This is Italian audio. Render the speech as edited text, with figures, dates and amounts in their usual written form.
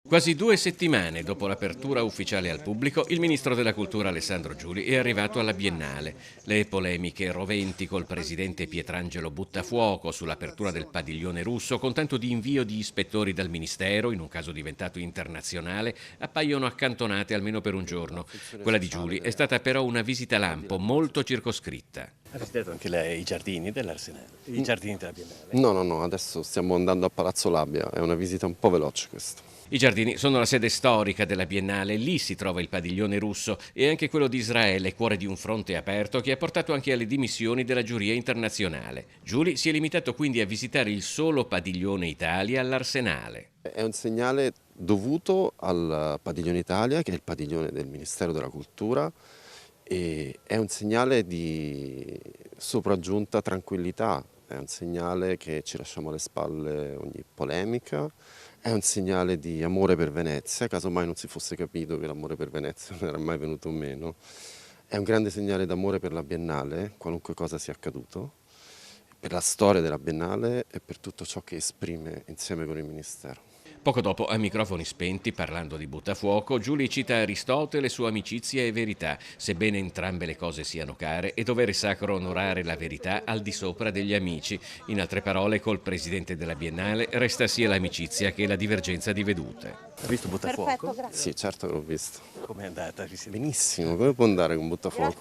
Quasi 2 settimane dopo l'apertura ufficiale al pubblico, il ministro della Cultura Alessandro Giuli è arrivato alla Biennale. Le polemiche roventi col presidente Pietrangelo Buttafuoco sull'apertura del padiglione russo, con tanto di invio di ispettori dal ministero, in un caso diventato internazionale, appaiono accantonate almeno per un giorno. Quella di Giuli è stata però una visita lampo molto circoscritta. Ha visitato anche lei i giardini dell'Arsenale, i giardini della Biennale? No, adesso stiamo andando a Palazzo Labbia, è una visita un po' veloce questa. I giardini sono la sede storica della Biennale, lì si trova il padiglione russo e anche quello di Israele, cuore di un fronte aperto che ha portato anche alle dimissioni della giuria internazionale. Giuli si è limitato quindi a visitare il solo padiglione Italia all'Arsenale. È un segnale dovuto al Padiglione Italia, che è il padiglione del Ministero della Cultura, e è un segnale di sopraggiunta tranquillità, è un segnale che ci lasciamo alle spalle ogni polemica, è un segnale di amore per Venezia, caso mai non si fosse capito che l'amore per Venezia non era mai venuto meno. È un grande segnale d'amore per la Biennale, qualunque cosa sia accaduto, per la storia della Biennale e per tutto ciò che esprime insieme con il Ministero. Poco dopo, a microfoni spenti, parlando di Buttafuoco, Giuli cita Aristotele su amicizia e verità, sebbene entrambe le cose siano care, è dovere sacro onorare la verità al di sopra degli amici. In altre parole, col presidente della Biennale resta sia l'amicizia che la divergenza di vedute. Ha visto Buttafuoco? Sì, certo che l'ho visto. Com'è andata? Benissimo, come può andare con Buttafuoco?